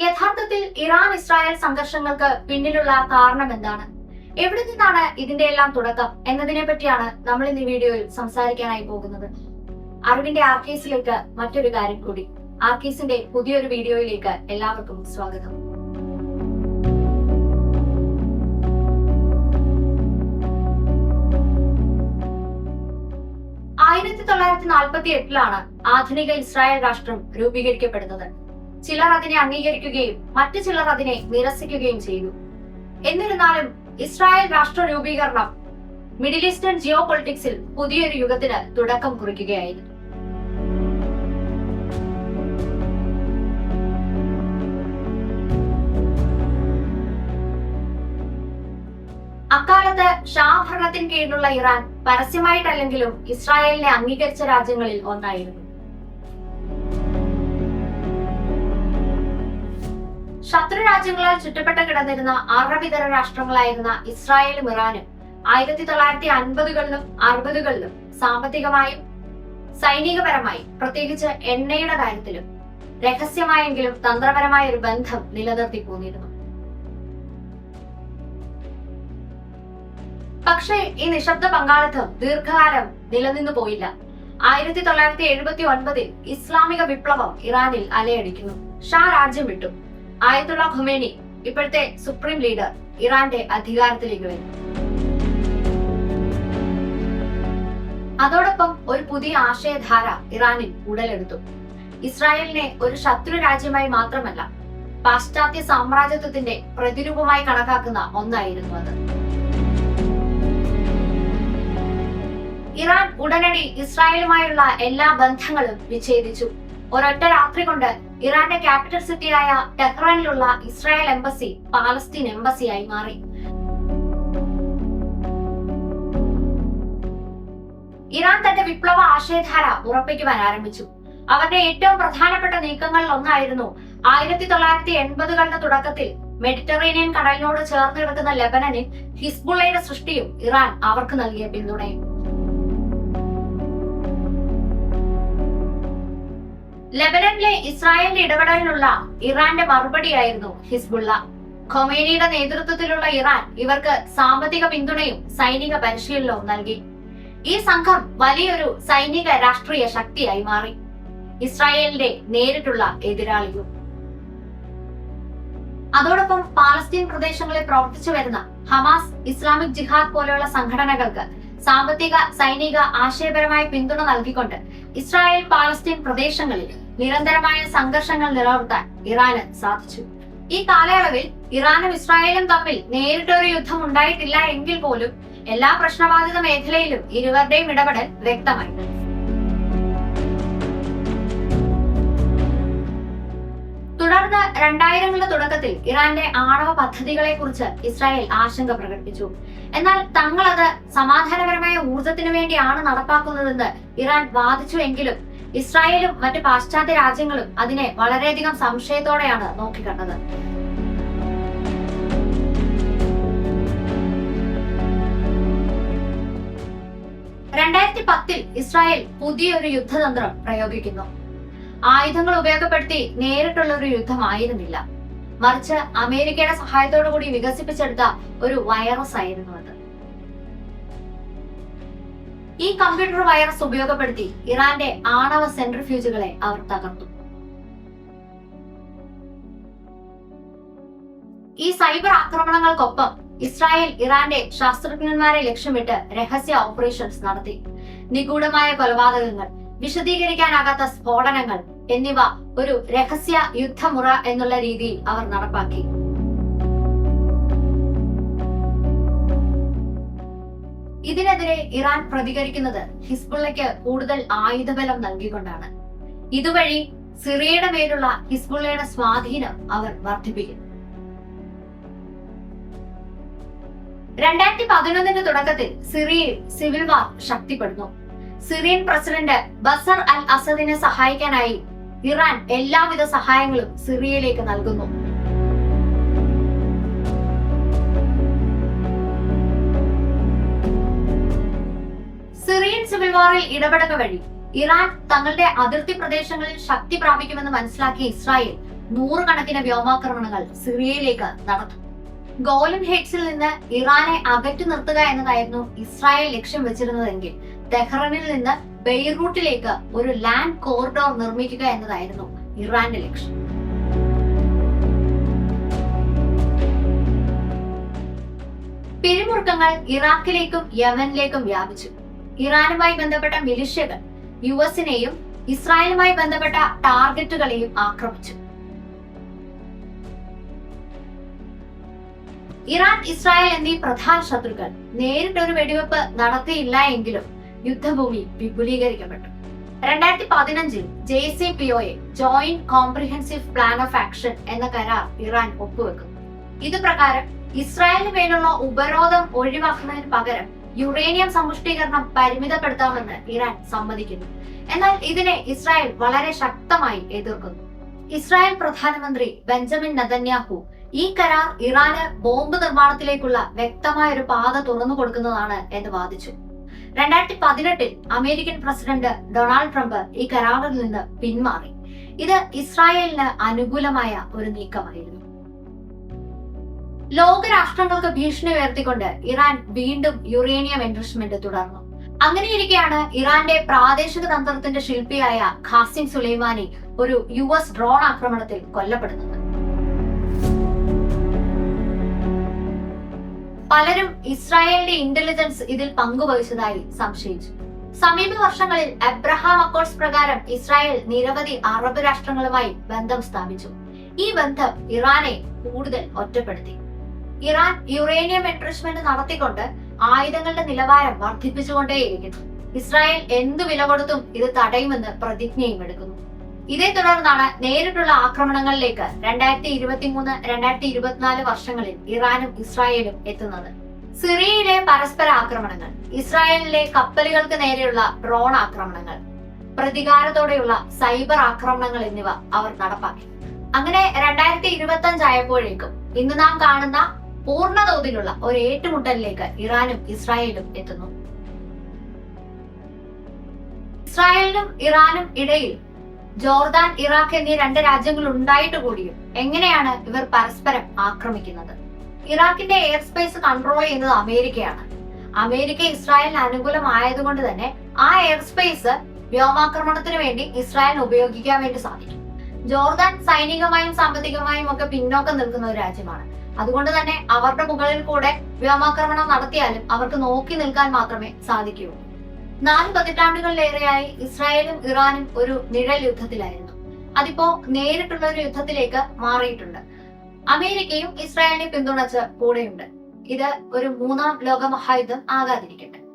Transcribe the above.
യഥാർത്ഥത്തിൽ Iran Israel സംഘർഷങ്ങൾക്ക് പിന്നിലുള്ള കാരണം എന്താണ്, എവിടെ നിന്നാണ് ഇതിന്റെ എല്ലാം തുടക്കം എന്നതിനെ പറ്റിയാണ് നമ്മൾ ഇന്ന് ഈ വീഡിയോയിൽ സംസാരിക്കാനായി പോകുന്നത്. അറിവിന്റെ ആർക്കേസിലേക്ക് മറ്റൊരു കാര്യം കൂടി. ആർക്കേസിന്റെ പുതിയൊരു വീഡിയോയിലേക്ക് എല്ലാവർക്കും സ്വാഗതം. ആയിരത്തി 1948 ആധുനിക ഇസ്രായേൽ രാഷ്ട്രം രൂപീകരിക്കപ്പെടുന്നത്. ചിലർ അതിനെ അംഗീകരിക്കുകയും മറ്റു ചിലർ അതിനെ നിരസിക്കുകയും ചെയ്തു. എന്നിരുന്നാലും ഇസ്രായേൽ രാഷ്ട്ര രൂപീകരണം മിഡിൽ ഈസ്റ്റേൺ ജിയോ പൊളിറ്റിക്സിൽ പുതിയൊരു യുഗത്തിന് തുടക്കം കുറിക്കുകയായിരുന്നു. അക്കാലത്ത് ഷാ ഭരണത്തിന് കീഴിലുള്ള ഇറാൻ പരസ്യമായിട്ടല്ലെങ്കിലും ഇസ്രായേലിനെ അംഗീകരിച്ച രാജ്യങ്ങളിൽ ഒന്നായിരുന്നു. ശത്രു രാജ്യങ്ങളാൽ ചുറ്റപ്പെട്ട് കിടന്നിരുന്ന അറബിതര രാഷ്ട്രങ്ങളായിരുന്ന ഇസ്രായേലും ഇറാനും 1950കളിലും 60കളിലും സാമ്പത്തികമായും സൈനികപരമായും പ്രത്യേകിച്ച് എണ്ണയുടെ കാര്യത്തിലും രഹസ്യമായെങ്കിലും തന്ത്രപരമായ ഒരു ബന്ധം നിലനിർത്തി പോന്നിരുന്നു. പക്ഷേ ഈ നിശബ്ദ പങ്കാളിത്തം ദീർഘകാലം നിലനിന്നു പോയില്ല. 1979 ഇസ്ലാമിക വിപ്ലവം ഇറാനിൽ അലയടിക്കുന്നു. ഷാ രാജ്യം വിട്ടു. ആയത്തുള്ള ഖൊമേനി, ഇപ്പോഴത്തെ സുപ്രീം ലീഡർ, ഇറാന്റെ അധികാരത്തിലേക്ക് വരും. അതോടൊപ്പം ഒരു പുതിയ ആശയധാര ഇറാനിൽ ഉടലെടുത്തു. ഇസ്രായേലിനെ ഒരു ശത്രു രാജ്യമായി മാത്രമല്ല, പാശ്ചാത്യ സാമ്രാജ്യത്വത്തിന്റെ പ്രതിരൂപമായി കണക്കാക്കുന്ന ഒന്നായിരുന്നു അത്. ഇറാൻ ഉടനടി ഇസ്രായേലുമായുള്ള എല്ലാ ബന്ധങ്ങളും വിച്ഛേദിച്ചു. ഒരൊറ്റ രാത്രി കൊണ്ട് ഇറാന്റെ ക്യാപിറ്റൽ സിറ്റിയായ ടെഹ്റാനിലുള്ള ഇസ്രായേൽ എംബസി പാലസ്തീൻ എംബസിയായി മാറി. ഇറാൻ തന്റെ വിപ്ലവ ആശയധാര ഉറപ്പിക്കുവാൻ ആരംഭിച്ചു. അവരുടെ ഏറ്റവും പ്രധാനപ്പെട്ട നീക്കങ്ങളിൽ ഒന്നായിരുന്നു 1980കളുടെ തുടക്കത്തിൽ മെഡിറ്ററേനിയൻ കടലിനോട് ചേർന്ന് കിടക്കുന്ന ലെബനനിൽ ഹിസ്ബുള്ളയുടെ സൃഷ്ടിയും ഇറാൻ അവർക്ക് നൽകിയ പിന്തുണയും. ലെബനനിലെ ഇസ്രായേലിന്റെ ഇടപെടലിനുള്ള ഇറാന്റെ മറുപടിയായിരുന്നു ഹിസ്ബുള്ള. ഖൊമേനിയുടെ നേതൃത്വത്തിലുള്ള ഇറാൻ ഇവർക്ക് സാമ്പത്തിക പിന്തുണയും സൈനിക പരിശീലനവും നൽകി. ഈ സംഘം വലിയൊരു സൈനിക രാഷ്ട്രീയ ശക്തിയായി മാറി, ഇസ്രായേലിന്റെ നേരിട്ടുള്ള എതിരാളിയും. അതോടൊപ്പം പാലസ്തീൻ പ്രദേശങ്ങളിൽ പ്രവർത്തിച്ചു വരുന്ന ഹമാസ്, ഇസ്ലാമിക് ജിഹാദ് പോലെയുള്ള സംഘടനകൾക്ക് സാമ്പത്തിക സൈനിക ആശയപരമായ പിന്തുണ നൽകിക്കൊണ്ട് ഇസ്രായേൽ പാലസ്തീൻ പ്രദേശങ്ങളിൽ നിരന്തരമായ സംഘർഷങ്ങൾ നിലനിർത്താൻ ഇറാന് സാധിച്ചു. ഈ കാലയളവിൽ ഇറാനും ഇസ്രായേലും തമ്മിൽ നേരിട്ടൊരു യുദ്ധം ഉണ്ടായിട്ടില്ല എങ്കിൽ പോലും എല്ലാ പ്രശ്നബാധിത മേഖലയിലും ഇരുവരുടെയും ഇടപെടൽ വ്യക്തമായി. തുടർന്ന് 2000കളുടെ തുടക്കത്തിൽ ഇറാന്റെ ആണവ പദ്ധതികളെ കുറിച്ച് ഇസ്രായേൽ ആശങ്ക പ്രകടിപ്പിച്ചു. എന്നാൽ തങ്ങൾ അത് സമാധാനപരമായ ഊർജത്തിന് വേണ്ടിയാണ് നടപ്പാക്കുന്നതെന്ന് ഇറാൻ വാദിച്ചു. എങ്കിലും ഇസ്രായേലും മറ്റ് പാശ്ചാത്യ രാജ്യങ്ങളും അതിനെ വളരെയധികം സംശയത്തോടെയാണ് നോക്കിക്കണ്ടത്. ഇസ്രായേൽ പുതിയൊരു യുദ്ധതന്ത്രം പ്രയോഗിക്കുന്നു. ആയുധങ്ങൾ ഉപയോഗപ്പെടുത്തി നേരിട്ടുള്ള ഒരു യുദ്ധമായിരുന്നില്ല, മറിച്ച് അമേരിക്കയുടെ സഹായത്തോടു കൂടി വികസിപ്പിച്ചെടുത്ത ഒരു വൈറസ് ആയിരുന്നു അത്. ഈ കമ്പ്യൂട്ടർ വൈറസ് ഉപയോഗപ്പെടുത്തി ഇറാന്റെ ആണവ സെൻട്രിഫ്യൂജുകളെ അവർ തകർത്തു. ഈ സൈബർ ആക്രമണങ്ങൾക്കൊപ്പം ഇസ്രായേൽ ഇറാന്റെ ശാസ്ത്രജ്ഞന്മാരെ ലക്ഷ്യമിട്ട് രഹസ്യ ഓപ്പറേഷൻസ് നടത്തി. നിഗൂഢമായ കൊലപാതകങ്ങൾ, വിശദീകരിക്കാനാകാത്ത സ്ഫോടനങ്ങൾ എന്നിവ ഒരു രഹസ്യ യുദ്ധമുറ എന്നുള്ള രീതിയിൽ അവർ നടപ്പാക്കി. ഇതിനെതിരെ ഇറാൻ പ്രതികരിക്കുന്നത് ഹിസ്ബുള്ളയ്ക്ക് കൂടുതൽ ആയുധബലം നൽകിക്കൊണ്ടാണ്. ഇതുവഴി സിറിയയുടെ മേലുള്ള ഹിസ്ബുള്ളയുടെ സ്വാധീനം അവർ വർദ്ധിപ്പിക്കുന്നു. 2011 തുടക്കത്തിൽ സിറിയയിൽ സിവിൽ വാർ ശക്തിപ്പെടുന്നു. സിറിയൻ പ്രസിഡന്റ് ബസർ അൽ അസദിനെ സഹായിക്കാനായി ഇറാൻ എല്ലാവിധ സഹായങ്ങളും സിറിയയിലേക്ക് നൽകുന്നു. സിറിയൻ സിവിൽ വാറിൽ ഇടപെടുക വഴി ഇറാൻ തങ്ങളുടെ അതിർത്തി പ്രദേശങ്ങളിൽ ശക്തി പ്രാപിക്കുമെന്ന് മനസ്സിലാക്കിയ ഇസ്രായേൽ നൂറുകണക്കിന് വ്യോമാക്രമണങ്ങൾ സിറിയയിലേക്ക് നടത്തും. ഗോലൻ ഹെയ്റ്റ്സിൽ നിന്ന് ഇറാനെ അകറ്റി നിർത്തുക എന്നതായിരുന്നു ഇസ്രായേൽ ലക്ഷ്യം വെച്ചിരുന്നതെങ്കിൽ തെഹ്റാനിൽ നിന്ന് ബെയ്റൂട്ടിലേക്ക് ഒരു ലാൻഡ് കോറിഡോർ നിർമ്മിക്കുക എന്നതായിരുന്നു ഇറാന്റെ ലക്ഷ്യം. പിരിമുറുക്കങ്ങൾ ഇറാഖിലേക്കും യമനിലേക്കും വ്യാപിച്ചു. ഇറാനുമായി ബന്ധപ്പെട്ട മിലിഷ്യകൾ യുഎസിനെയും ഇസ്രായേലുമായി ബന്ധപ്പെട്ട ടാർഗറ്റുകളെയും ആക്രമിച്ചു. ഇറാൻ, ഇസ്രായേൽ എന്നീ പ്രധാന ശത്രുക്കൾ നേരിട്ടൊരു വെടിവെപ്പ് നടത്തിയില്ല എങ്കിലും യുദ്ധഭൂമി വിപുലീകരിക്കപ്പെട്ടു. 2015 JCPOA joint comprehensive plan of action എന്ന കരാർ ഇറാൻ ഒപ്പുവെക്കുന്നു. ഇത് പ്രകാരം ഇസ്രായേലിന് മേലുള്ള ഉപരോധം ഒഴിവാക്കുന്നതിന് പകരം യുറേനിയം സമ്പുഷ്ടീകരണം പരിമിതപ്പെടുത്താമെന്ന് ഇറാൻ സമ്മതിക്കുന്നു. എന്നാൽ ഇതിനെ ഇസ്രായേൽ വളരെ ശക്തമായി എതിർക്കുന്നു. ഇസ്രായേൽ പ്രധാനമന്ത്രി ബെഞ്ചമിൻ നെതന്യാഹു ഈ കരാർ ഇറാന് ബോംബ് നിർമ്മാണത്തിലേക്കുള്ള വ്യക്തമായ ഒരു പാത തുറന്നു കൊടുക്കുന്നതാണ് എന്ന് വാദിച്ചു. 2018 അമേരിക്കൻ പ്രസിഡന്റ് ഡൊണാൾഡ് ട്രംപ് ഈ കരാറിൽ നിന്ന് പിന്മാറി. ഇത് ഇസ്രായേലിന് അനുകൂലമായ ഒരു നീക്കമായിരുന്നു. ലോകരാഷ്ട്രങ്ങൾക്ക് ഭീഷണി ഉയർത്തിക്കൊണ്ട് ഇറാൻ വീണ്ടും യുറേനിയം എൻറിച്ച്മെന്റ് തുടർന്നു. അങ്ങനെയിരിക്കെയാണ് ഇറാന്റെ പ്രാദേശിക തന്ത്രത്തിന്റെ ശില്പിയായ ഖാസിം സുലൈമാനി ഒരു US ഡ്രോൺ ആക്രമണത്തിൽ കൊല്ലപ്പെടുന്നത്. പലരും ഇസ്രായേലിന്റെ ഇന്റലിജൻസ് ഇതിൽ പങ്കുവഹിച്ചതായി സംശയിച്ചു. സമീപ വർഷങ്ങളിൽ അബ്രഹാം അക്കോർഡ്സ് പ്രകാരം ഇസ്രായേൽ നിരവധി അറബ് രാഷ്ട്രങ്ങളുമായി ബന്ധം സ്ഥാപിച്ചു. ഈ ബന്ധം ഇറാനെ കൂടുതൽ ഒറ്റപ്പെടുത്തി. ഇറാൻ യുറേനിയം എൻറിച്ച്മെന്റ് നടത്തിക്കൊണ്ട് ആയുധങ്ങളുടെ നിലവാരം വർദ്ധിപ്പിച്ചുകൊണ്ടേയിരിക്കുന്നു. ഇസ്രായേൽ എന്തു വില കൊടുത്തും ഇത് തടയുമെന്ന് പ്രതിജ്ഞയും എടുക്കുന്നു. ഇതേ തുടർന്നാണ് നേരിട്ടുള്ള ആക്രമണങ്ങളിലേക്ക് 2023-2024 വർഷങ്ങളിൽ ഇറാനും ഇസ്രായേലും എത്തുന്നത്. സിറിയയിലെ പരസ്പര ആക്രമണങ്ങൾ, ഇസ്രായേലിലെ കപ്പലുകൾക്ക് നേരെയുള്ള ഡ്രോൺ ആക്രമണങ്ങൾ, പ്രതികാരത്തോടെയുള്ള സൈബർ ആക്രമണങ്ങൾ എന്നിവ അവർ നടപ്പാക്കി. അങ്ങനെ 2025 ആയപ്പോഴേക്കും ഇന്ന് നാം കാണുന്ന പൂർണ്ണതോതിലുള്ള ഒരു ഏറ്റുമുട്ടലിലേക്ക് ഇറാനും ഇസ്രായേലും എത്തുന്നു. ഇസ്രായേലിനും ഇറാനും ഇടയിൽ ജോർദാൻ, ഇറാഖ് എന്നീ 2 രാജ്യങ്ങൾ ഉണ്ടായിട്ട് കൂടിയും എങ്ങനെയാണ് ഇവർ പരസ്പരം ആക്രമിക്കുന്നത്? ഇറാഖിന്റെ എയർ സ്പേസ് കൺട്രോൾ ചെയ്യുന്നത് അമേരിക്കയാണ്. അമേരിക്ക ഇസ്രായേലിന് അനുകൂലമായതുകൊണ്ട് തന്നെ ആ എയർ സ്പേസ് വ്യോമാക്രമണത്തിന് വേണ്ടി ഇസ്രായേലിന് ഉപയോഗിക്കാൻ വേണ്ടി സാധിക്കും. ജോർദാൻ സൈനികമായും സാമ്പത്തികമായും ഒക്കെ പിന്നോക്കം നിൽക്കുന്ന ഒരു രാജ്യമാണ്. അതുകൊണ്ട് തന്നെ അവരുടെ മുകളിൽ കൂടെ വ്യോമാക്രമണം നടത്തിയാലും അവർക്ക് നോക്കി നിൽക്കാൻ മാത്രമേ സാധിക്കൂ. 4 പതിറ്റാണ്ടുകളിലേറെയായി ഇസ്രായേലും ഇറാനും ഒരു നിഴൽ യുദ്ധത്തിലായിരുന്നു. അതിപ്പോ നേരിട്ടുള്ള ഒരു യുദ്ധത്തിലേക്ക് മാറിയിട്ടുണ്ട്. അമേരിക്കയും ഇസ്രായേലിനെ പിന്തുണച്ച് കൂടെയുണ്ട്. ഇത് ഒരു 3ാം ലോക മഹായുദ്ധം ആകാതിരിക്കും.